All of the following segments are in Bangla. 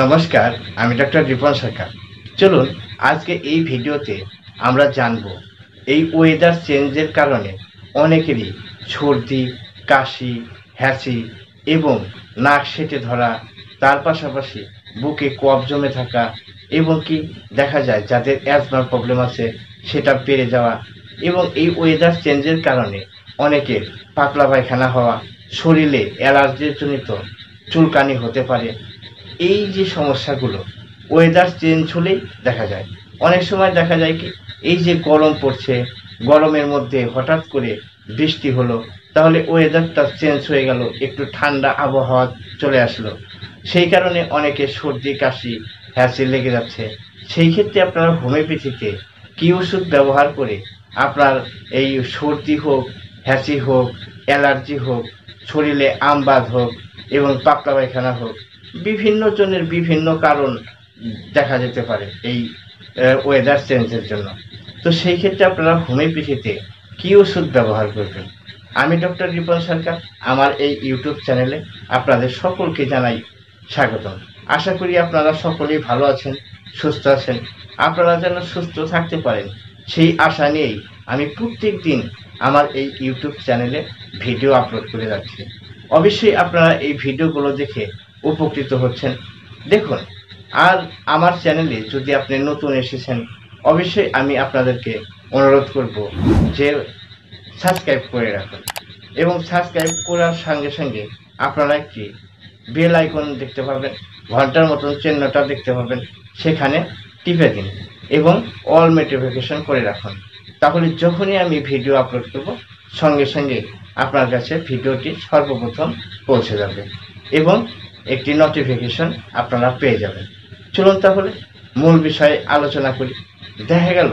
নমস্কার, আমি ডক্টর রিপন সরকার। চলুন আজকে এই ভিডিওতে আমরা জানব এই ওয়েদার চেঞ্জের কারণে অনেকেরই সর্দি, কাশি, হ্যাঁচি এবং নাক সেঁটে ধরা, তার পাশাপাশি বুকে কফ জমে থাকা এবং কি দেখা যায় যাদের অ্যাজমার প্রবলেম আছে সেটা বেড়ে যাওয়া এবং এই ওয়েদার চেঞ্জের কারণে অনেকের পাতলা পায়খানা হওয়া, শরীরে অ্যালার্জিজনিত চুলকানি হতে পারে। এই যে সমস্যাগুলো ওয়েদার চেঞ্জ হলেই দেখা যায়। অনেক সময় দেখা যায় কি, এই যে গরম পড়ছে, গরমের মধ্যে হঠাৎ করে বৃষ্টি হলো, তাহলে ওয়েদারটা চেঞ্জ হয়ে গেল, একটু ঠান্ডা আবহাওয়া চলে আসলো, সেই কারণে অনেকের সর্দি কাশি হ্যাঁচি লেগে যাচ্ছে। সেই ক্ষেত্রে আপনারা হোমিওপ্যাথিতে কী ওষুধ ব্যবহার করে আপনার এই সর্দি হোক, হ্যাঁচি হোক, অ্যালার্জি হোক, শরীরে আমবাদ হোক এবং পাতলা পায়খানা হোক, বিভিন্ন জনের বিভিন্ন কারণ দেখা যেতে পারে এই ওয়েদার চেঞ্জের জন্য। তো সেই ক্ষেত্রে আপনারা হোমিওপ্যাথিতে কী ওষুধ ব্যবহার করবেন। আমি ডক্টর রিপন সরকার, আমার এই ইউটিউব চ্যানেলে আপনাদের সকলকে জানাই স্বাগতম। আশা করি আপনারা সকলেই ভালো আছেন, সুস্থ আছেন। আপনারা যেন সুস্থ থাকতে পারেন সেই আশা নিয়েই আমি প্রত্যেক দিন আমার এই ইউটিউব চ্যানেলে ভিডিও আপলোড করে যাচ্ছি। অবশ্যই আপনারা এই ভিডিওগুলো দেখে উপকৃত হচ্ছেন। দেখুন, আর আমার চ্যানেলে যদি আপনি নতুন এসেছেন, অবশ্যই আমি আপনাদেরকে অনুরোধ করব যে সাবস্ক্রাইব করে রাখুন এবং সাবস্ক্রাইব করার সঙ্গে সঙ্গে আপনারা একটি বেল আইকন দেখতে পাবেন, ঘন্টার মতন চিহ্নটা দেখতে পাবেন, সেখানে টিপে দিন এবং অল নোটিফিকেশন করে রাখুন। তাহলে যখনই আমি ভিডিও আপলোড করব, সঙ্গে সঙ্গে আপনার কাছে ভিডিওটি সর্বপ্রথম পৌঁছে যাবে এবং একটি নোটিফিকেশন আপনারা পেয়ে যাবেন। চলুন তাহলে মূল বিষয়ে আলোচনা করি। দেখা গেল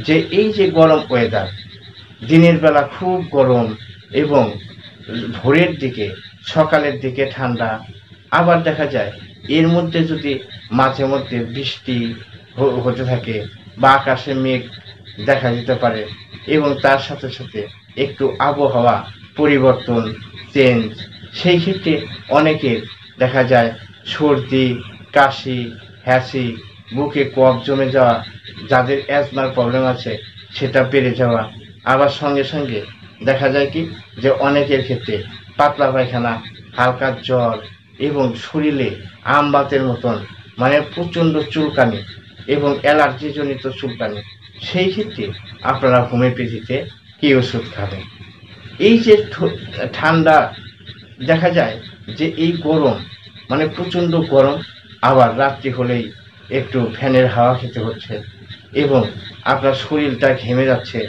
যে এই যে গরম ওয়েদার, দিনের বেলা খুব গরম এবং ভোরের দিকে সকালের দিকে ঠান্ডা, আবার দেখা যায় এর মধ্যে যদি মাঝে মধ্যে বৃষ্টি হতে থাকে বা আকাশে মেঘ দেখা যেতে পারে এবং তার সাথে সাথে একটু আবহাওয়া পরিবর্তন চেঞ্জ, সেই ক্ষেত্রে অনেকের দেখা যায় সর্দি, কাশি, হ্যাঁচি, বুকে কফ জমে যাওয়া, যাদের অ্যাজমার প্রবলেম আছে সেটা বেড়ে যাওয়া, আবার সঙ্গে সঙ্গে দেখা যায় কি যে অনেকের ক্ষেত্রে পাতলা পায়খানা, হালকা জ্বর এবং শরীরে আমবাতের মতন মানে প্রচণ্ড চুলকানি এবং অ্যালার্জিজনিত চুলকানি। সেই ক্ষেত্রে আপনারা হোমিওপ্যাথিতে কী ওষুধ খাবেন। এই যে ঠান্ডা, দেখা যায় যে এই গরম মানে প্রচণ্ড গরম, আবার রাত্রি হলেই একটু ফ্যানের হাওয়া খেতে হচ্ছে এবং আপনার শরীরটা ঘেমে যাচ্ছে।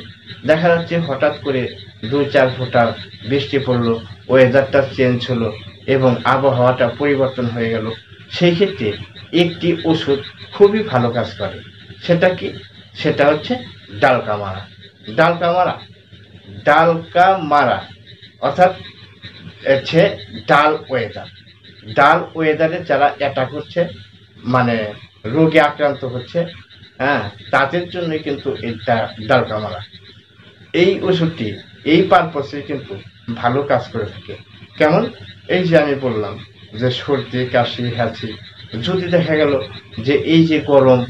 দেখা যাচ্ছে হঠাৎ করে 2-4 ফোঁটা বৃষ্টি পড়লো, ওয়েদারটা চেঞ্জ হলো এবং আবহাওয়াটা পরিবর্তন হয়ে গেল। সেই ক্ষেত্রে একটি ওষুধ খুবই ভালো কাজ করে। সেটা কি? সেটা হচ্ছে ডালকা মারা। ডালকা মারা, ডালকা মারা অর্থাৎ হচ্ছে ডাল ওয়েদার। ডাল ওয়েদারে যারা অ্যাটাক হচ্ছে মানে রোগে আক্রান্ত হচ্ছে, হ্যাঁ, তাদের জন্য কিন্তু এটা ডালকা মারা। এই ওষুধটি এই পারপাসে কিন্তু ভালো কাজ করে থাকে। কেমন? এই যে আমি বললাম যে সর্দি, কাশি, হ্যাঁচি, যদি দেখা গেল যে এই যে গরম,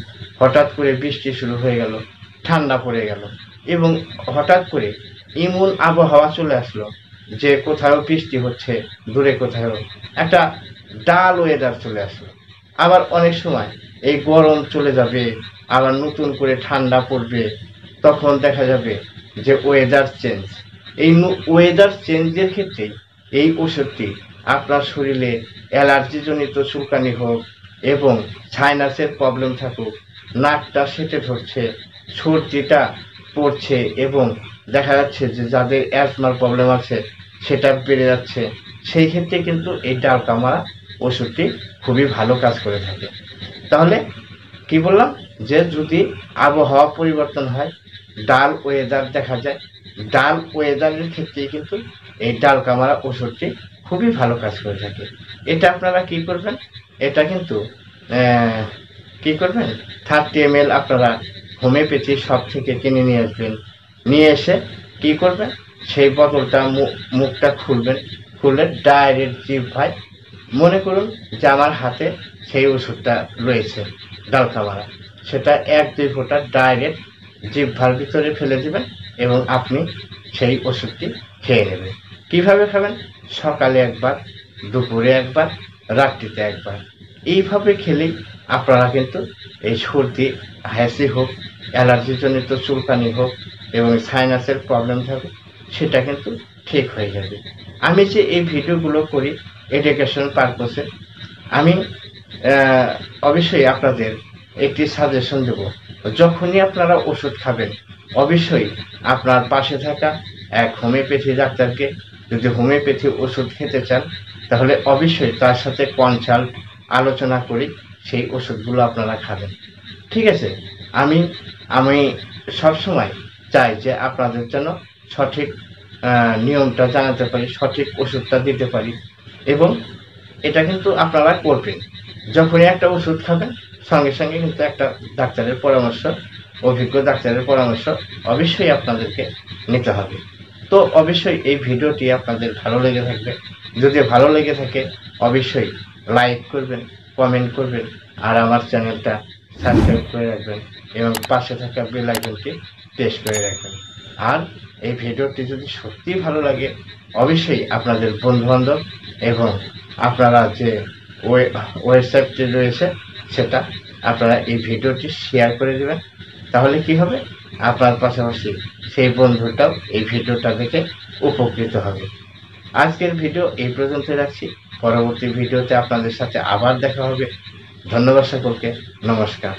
হঠাৎ করে বৃষ্টি শুরু হয়ে গেল, ঠান্ডা পড়ে গেল এবং হঠাৎ করে এমন আবহাওয়া চলে আসলো যে কোথাও বৃষ্টি হচ্ছে, দূরে কোথাও একটা ডাল ওয়েদার চলে আসলো। আবার অনেক সময় এই গরম চলে যাবে, আবার নতুন করে ঠান্ডা পড়বে, তখন দেখা যাবে যে ওয়েদার চেঞ্জ। এই ওয়েদার চেঞ্জের ক্ষেত্রে এই ওষুধটি আপনার শরীরে অ্যালার্জিজনিত চুলকানি হোক এবং সাইনাসের প্রবলেম থাকুক, নাকটা সেঁটে ধরছে, সর্দিটা পড়ছে এবং দেখা যাচ্ছে যে যাদের অ্যাজমার প্রবলেম আছে সেটা বেড়ে যাচ্ছে, সেই ক্ষেত্রে কিন্তু এই ডালকা মারা ওষুধটি খুবই ভালো কাজ করে থাকে। তাহলে কি বললাম যে যদি আবহাওয়া পরিবর্তন হয়, ডাল ওয়েদার দেখা যায়, ডাল ওয়েদারের ক্ষেত্রে কিন্তু এই ডালকা মারা ওষুধটি খুবই ভালো কাজ করে থাকে। এটা আপনারা কি করবেন, এটা কিন্তু কি করবেন 30 ml আপনারা হোমিওপ্যাথি শপ থেকে কিনে নিয়ে আসবেন। নিয়ে এসে কি করবেন, সেই বোতলটা মুখটা খুলবেন, খুলে ডাইরেক্ট জিহ্বায় মনে করুন যে আমার হাতে সেই ওষুধটা রয়েছে ডালকামারা, সেটা 1-2 ফোঁটা ডাইরেক্ট জিহ্বার ভিতরে ফেলে দিবেন এবং আপনি সেই ওষুধটি খেয়ে নেবেন। কিভাবে খাবেন? সকালে একবার, দুপুরে একবার, রাত্রিতে একবার। এইভাবে খেলেই আপনারা কিন্তু এই সর্দি হাঁচি হোক, অ্যালার্জিজনিত চুলকানি হোক এবং সাইনাসের প্রবলেম থাকে, সেটা কিন্তু ঠিক হয়ে যাবে। আমি যে এই ভিডিওগুলো করি এডুকেশন পারপসে, আমি অবশ্যই আপনাদের একটি সাজেশন দেব। যখনই আপনারা ওষুধ খাবেন, অবশ্যই আপনার পাশে থাকা এক হোমিওপ্যাথি ডাক্তারকে, যদি হোমিওপ্যাথি ওষুধ খেতে চান, তাহলে অবশ্যই তার সাথে কনসাল্ট আলোচনা করে সেই ওষুধগুলো আপনারা খাবেন। ঠিক আছে? আমি আমি সবসময় চাই যে আপনাদের জন্য সঠিক নিয়মটা জানাতে পারি, সঠিক ওষুধটা দিতে পারি, এবং এটা কিন্তু আপনারা করবেন। যখনই একটা ওষুধ খাবেন, সঙ্গে সঙ্গে কিন্তু একটা ডাক্তারের পরামর্শ, অভিজ্ঞ ডাক্তারের পরামর্শ অবশ্যই আপনাদেরকে নিতে হবে। তো অবশ্যই এই ভিডিওটি আপনাদের ভালো লেগে থাকবে। যদি ভালো লেগে থাকে অবশ্যই লাইক করবেন, কমেন্ট করবেন, আর আমার চ্যানেলটা সাবস্ক্রাইব করে রাখবেন এবং পাশে থাকা বেল আইকনটি প্রেস করে রাখবেন। আর এই ভিডিওটি যদি সত্যিই ভালো লাগে, অবশ্যই আপনাদের বন্ধুবান্ধব এবং আপনারা যে ওয়েবসাইটটি রয়েছে সেটা আপনারা এই ভিডিওটি শেয়ার করে দেবেন। তাহলে কি হবে? আপনার পাশাপাশি সেই বন্ধুটাও এই ভিডিওটা দেখে উপকৃত হবে। আজকের ভিডিও এই পর্যন্ত রাখছি। পরবর্তী ভিডিওতে আপনাদের সাথে আবার দেখা হবে। ধন্যবাদ সকলকে। নমস্কার।